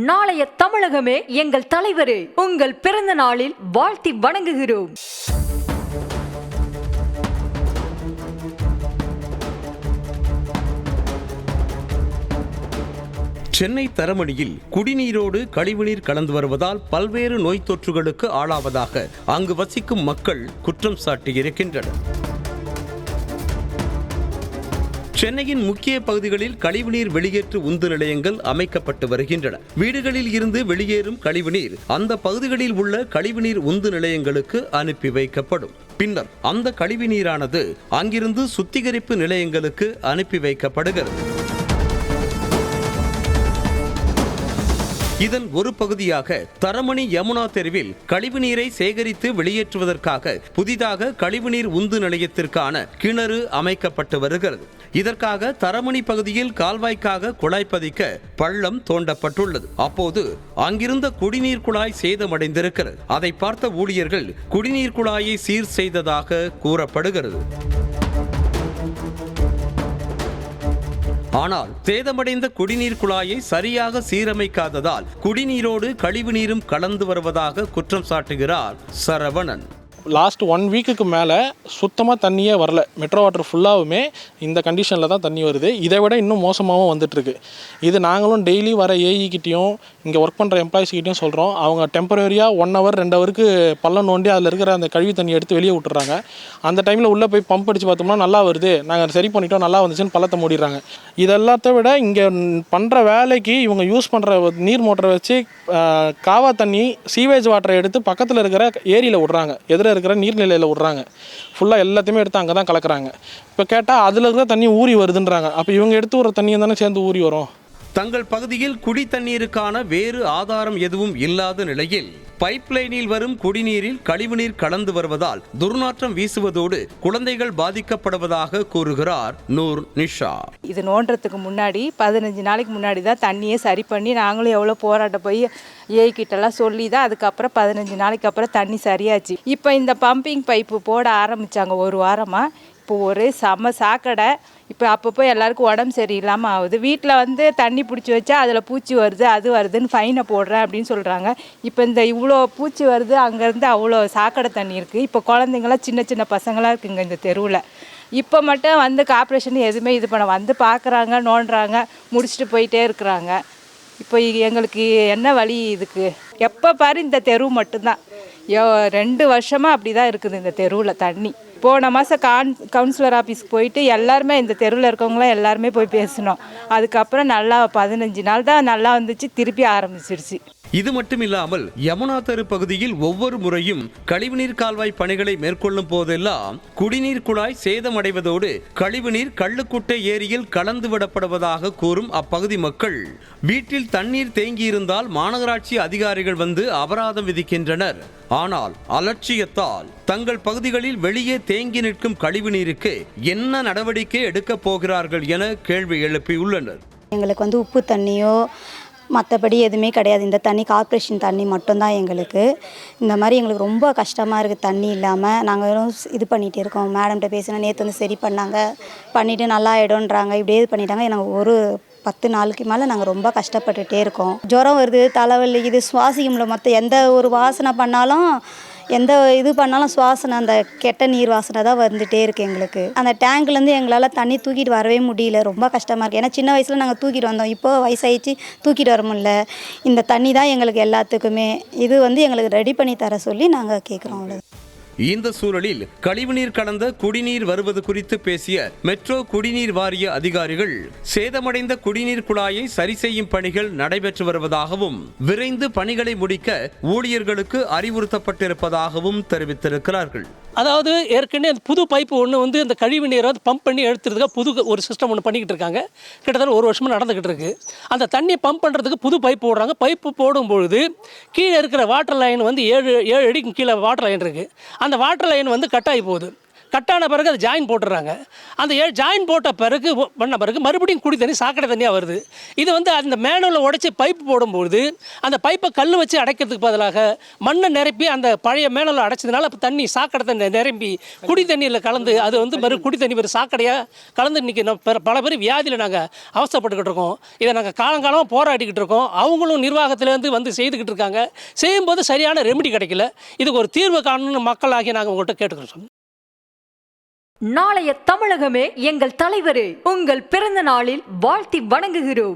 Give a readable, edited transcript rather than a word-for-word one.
நாளைய தமிழகமே எங்கள் தலைவரே, உங்கள் பிறந்த நாளில் வாழ்த்தி வணங்குகிறோம். சென்னை தரமணியில் குடிநீரோடு கழிவுநீர் கலந்து வருவதால் பல்வேறு நோய் தொற்றுகளுக்கு ஆளாவதாக அங்கு வசிக்கும் மக்கள் குற்றம் சாட்டியிருக்கின்றனர். சென்னையின் முக்கிய பகுதிகளில் கழிவுநீர் வெளியேற்று உந்து நிலையங்கள் அமைக்கப்பட்டு வருகின்றன. வீடுகளில் இருந்து வெளியேறும் கழிவுநீர் அந்த பகுதிகளில் உள்ள கழிவுநீர் உந்து நிலையங்களுக்கு அனுப்பி வைக்கப்படும். பின்னர் அந்த கழிவுநீரானது அங்கிருந்து சுத்திகரிப்பு நிலையங்களுக்கு அனுப்பி வைக்கப்படுகிறது. இதன் ஒரு பகுதியாக தரமணி யமுனா தெருவில் கழிவுநீரை சேகரித்து வெளியேற்றுவதற்காக புதிதாக கழிவுநீர் உந்து நிலையத்திற்கான கிணறு அமைக்கப்பட்டு வருகிறது. இதற்காக தரமணி பகுதியில் கால்வாய்க்காக குழாய் பதிக்க பள்ளம் தோண்டப்பட்டுள்ளது. அப்போது அங்கிருந்த குடிநீர் குழாய் சேதமடைந்திருக்கிறது. அதை பார்த்த ஊழியர்கள் குடிநீர் குழாயை சீர் செய்ததாக கூறப்படுகிறது. ஆனால் சேதமடைந்த குடிநீர் குழாயை சரியாக சீரமைக்காததால் குடிநீரோடு கழிவுநீரும் கலந்து வருவதாக குற்றம் சாட்டுகிறார் சரவணன். லாஸ்ட் 1 வீக்குக்கு மேலே சுத்தமாக தண்ணியே வரல. மெட்ரோ வாட்டர் ஃபுல்லாகவுமே இந்த கண்டிஷனில் தான் தண்ணி வருது. இதை விட இன்னும் மோசமாகவும் வந்துட்டுருக்கு. இது நாங்களும் டெய்லி வர ஏஇக்கிட்டையும் இங்கே ஒர்க் பண்ணுற எம்ப்ளாயிஸ்கிட்டையும் சொல்கிறோம். அவங்க டெம்பரரியாக 1 ஹவர் 2 ஹவருக்கு பள்ளம் நோண்டி அதில் இருக்கிற அந்த கழிவு தண்ணி எடுத்து வெளியே விட்டுறாங்க. அந்த டைமில் உள்ளே போய் பம்ப் அடித்து பார்த்தோம்னா நல்லா வருது, நாங்கள் சரி பண்ணிட்டோம், நல்லா வந்துச்சுன்னு பள்ளத்தை மூடிடுறாங்க. இதெல்லாத்த விட இங்கே பண்ணுற வேலைக்கு இவங்க யூஸ் பண்ணுற நீர் மோட்டரை வச்சு காவா தண்ணி சீவேஜ் வாட்டரை எடுத்து பக்கத்தில் இருக்கிற ஏரியில் விட்றாங்க, எதிர இருக்கிற நீர்நிலையில் விட்றாங்க. ஃபுல்லாக எல்லாத்தையுமே எடுத்து அங்கே தான் கலக்கிறாங்க. இப்போ கேட்டால் அதில் இருக்கிற தண்ணி ஊறி வருதுன்றாங்க. அப்போ இவங்க எடுத்து வர தண்ணியை தானே சேர்ந்து ஊறி வரும். தங்கள் பகுதியில் குடி தண்ணீருக்கான வேறு ஆதாரம் எதுவும் இல்லாத நிலையில் பைப்லைனில் வரும் குடிநீரில் கழிவுநீர் கலந்து வருவதால் துர்நாற்றம் வீசுவதோடு குழந்தைகள் பாதிக்கப்படுவதாக கூறுகிறார் நூர் நிஷா. இது நோண்டுறதுக்கு முன்னாடி 15 நாளைக்கு முன்னாடி தான் தண்ணியை சரி பண்ணி நாங்களும் எவ்வளோ போராட்டம் போய் ஏகிட்டெல்லாம் சொல்லி தான் அதுக்கப்புறம் 15 நாளைக்கு அப்புறம் தண்ணி சரியாச்சு. இப்போ இந்த பம்பிங் பைப்பு போட ஆரம்பித்தாங்க 1 வாரமாக. இப்போ ஒரு செம சாக்கடை. இப்போ அப்பப்போ எல்லாருக்கும் உடம்பு சரியில்லாமல் ஆகுது. வீட்டில் தண்ணி பிடிச்சி வச்சா அதில் பூச்சி வருது, அது வருதுன்னு ஃபைனை போடுறேன் அப்படின்னு சொல்கிறாங்க. இப்போ இந்த இவ்வளோ பூச்சி வருது, அங்கேருந்து அவ்வளோ சாக்கடை தண்ணி இருக்குது. இப்போ குழந்தைங்களாம் சின்ன சின்ன பசங்களாக இருக்குங்க இந்த தெருவில். இப்போ மட்டும் கார்ப்பரேஷன் எதுவுமே இது பண்ண பார்க்குறாங்க, நோண்டுறாங்க, முடிச்சுட்டு போயிட்டே இருக்கிறாங்க. இப்போ எங்களுக்கு என்ன வழி இதுக்கு? எப்போ பாரு இந்த தெரு மட்டும்தான். 2 வருஷமாக அப்படி தான் இருக்குது இந்த தெருவில் தண்ணி. போன மாதம் கவுன்சிலர் ஆஃபீஸ்க்கு போயிட்டு எல்லாருமே இந்த தெருவில் இருக்கவங்களாம் எல்லாருமே போய் பேசினோம். அதுக்கப்புறம் நல்லா 15 நாள் தான் நல்லா வந்துச்சு, திருப்பி ஆரம்பிச்சிருச்சு. இது மட்டுமில்லாமல் யமுனா தெரு பகுதியில் ஒவ்வொரு முறையும் கழிவுநீர் கால்வாய் பணிகளை மேற்கொள்ளும் போதெல்லாம் குடிநீர் குழாய் சேதமடைவதோடு கழிவுநீர் கள்ளுக்குட்டை ஏரியில் கலந்து விடப்படுவதாக கூறும் அப்பகுதி மக்கள் வீட்டில் தண்ணீர் தேங்கியிருந்தால் மாநகராட்சி அதிகாரிகள் வந்து அபராதம் விதிக்கின்றனர். ஆனால் அலட்சியத்தால் தங்கள் பகுதிகளில் வெளியே தேங்கி நிற்கும் கழிவுநீருக்கு என்ன நடவடிக்கை எடுக்கப் போகிறார்கள் என கேள்வி எழுப்பியுள்ளனர். எங்களுக்கு உப்பு தண்ணியோ மற்றபடி எதுவுமே கிடையாது. இந்த தண்ணி கார்ப்பரேஷன் தண்ணி மட்டும்தான் எங்களுக்கு. இந்த மாதிரி எங்களுக்கு ரொம்ப கஷ்டமாக இருக்குது தண்ணி இல்லாமல். நாங்கள் இது பண்ணிகிட்டே இருக்கோம். மேடம்கிட்ட பேசினா நேற்று சரி பண்ணிவிட்டு நல்லா ஆகிடும்ன்றாங்க. இப்படியே இது பண்ணிட்டாங்க. எனக்கு ஒரு 10 நாளுக்கு மேலே நாங்கள் ரொம்ப கஷ்டப்பட்டுகிட்டே இருக்கோம். ஜுரம் வருது, தலைவலி, இது சுவாசிக்க முடியல. மற்ற எந்த ஒரு வாசனை பண்ணாலும் எந்த இது பண்ணாலும் சுவாசனை அந்த கெட்ட நீர் வாசனை தான் வந்துகிட்டே இருக்குது எங்களுக்கு. அந்த டேங்க்லேருந்து எங்களால் தண்ணி தூக்கிட்டு வரவே முடியல. ரொம்ப கஷ்டமாக இருக்குது. ஏன்னா சின்ன வயசில் நாங்கள் தூக்கிட்டு வந்தோம். இப்போ வயசாகிடுச்சு, தூக்கிட்டு வர முடியல. இந்த தண்ணி தான் எங்களுக்கு எல்லாத்துக்குமே. இது எங்களுக்கு ரெடி பண்ணி தர சொல்லி நாங்கள் கேட்குறோம். அவ்வளோ. இந்த சூழலில் கழிவுநீர் கலந்த குடிநீர் வருவது குறித்து பேசிய மெட்ரோ குடிநீர் வாரிய அதிகாரிகள் சேதமடைந்த குடிநீர் குழாயை சரி செய்யும் பணிகள் நடைபெற்று வருவதாகவும் விரைந்து பணிகளை முடிக்க ஊழியர்களுக்கு அறிவுறுத்தப்பட்டிருப்பதாகவும் தெரிவித்திருக்கிறார்கள். அதாவது ஏற்கனவே அந்த புது பைப்பு ஒன்று அந்த கழிவு நீரை பம்ப் பண்ணி எடுத்துறதுக்காக புது ஒரு சிஸ்டம் ஒன்று பண்ணிக்கிட்டு இருக்காங்க. கிட்டத்தட்ட 1 வருஷமாக நடந்துக்கிட்டு இருக்கு. அந்த தண்ணியை பம்ப் பண்ணுறதுக்கு புது பைப் போடுறாங்க. பைப்பு போடும்பொழுது கீழே இருக்கிற வாட்டர் லைன் 7 அடிக்கு கீழே வாட்டர் லைன் இருக்குது. அந்த வாட்டர் லைன் கட் ஆகி போகுது. கட்டான பிறகு அது ஜாயின் போட்டுடுறாங்க. அந்த ஜாயின் போட்ட பிறகு பண்ண பிறகு மறுபடியும் குடி தண்ணி சாக்கடை தண்ணியாக வருது. இது வந்து அந்த மேனுவலை உடைச்சி பைப்பு போடும்போது அந்த பைப்பை கல் வச்சு அடைக்கிறதுக்கு பதிலாக மண்ணை நிரப்பி அந்த பழைய மேனுவலை அடைச்சதுனால தண்ணி சாக்கடை தண்ணி நிரம்பி குடி தண்ணியில் கலந்து அது வந்து குடி தண்ணி ஒரு சாக்கடையாக கலந்து இன்றைக்கி பல பேர் வியாதியில் நாங்கள் அவஸ்தைப்பட்டுக்கிட்டு இருக்கோம். இதை நாங்கள் காலங்காலமாக போராடிக்கிட்டு இருக்கோம். அவங்களும் நிர்வாகத்திலேருந்து வந்து செய்துக்கிட்டு இருக்காங்க. செய்யும்போது சரியான ரெமெடி கிடைக்கல. இதுக்கு ஒரு தீர்வு காணணும்னு மக்களாகி நாங்கள் உங்கள்கிட்ட கேட்டுக்கிறோம். நாளைய தமிழகமே எங்கள் தலைவரே, உங்கள் பிறந்த நாளில் வாழ்த்தி வணங்குகிறோம்.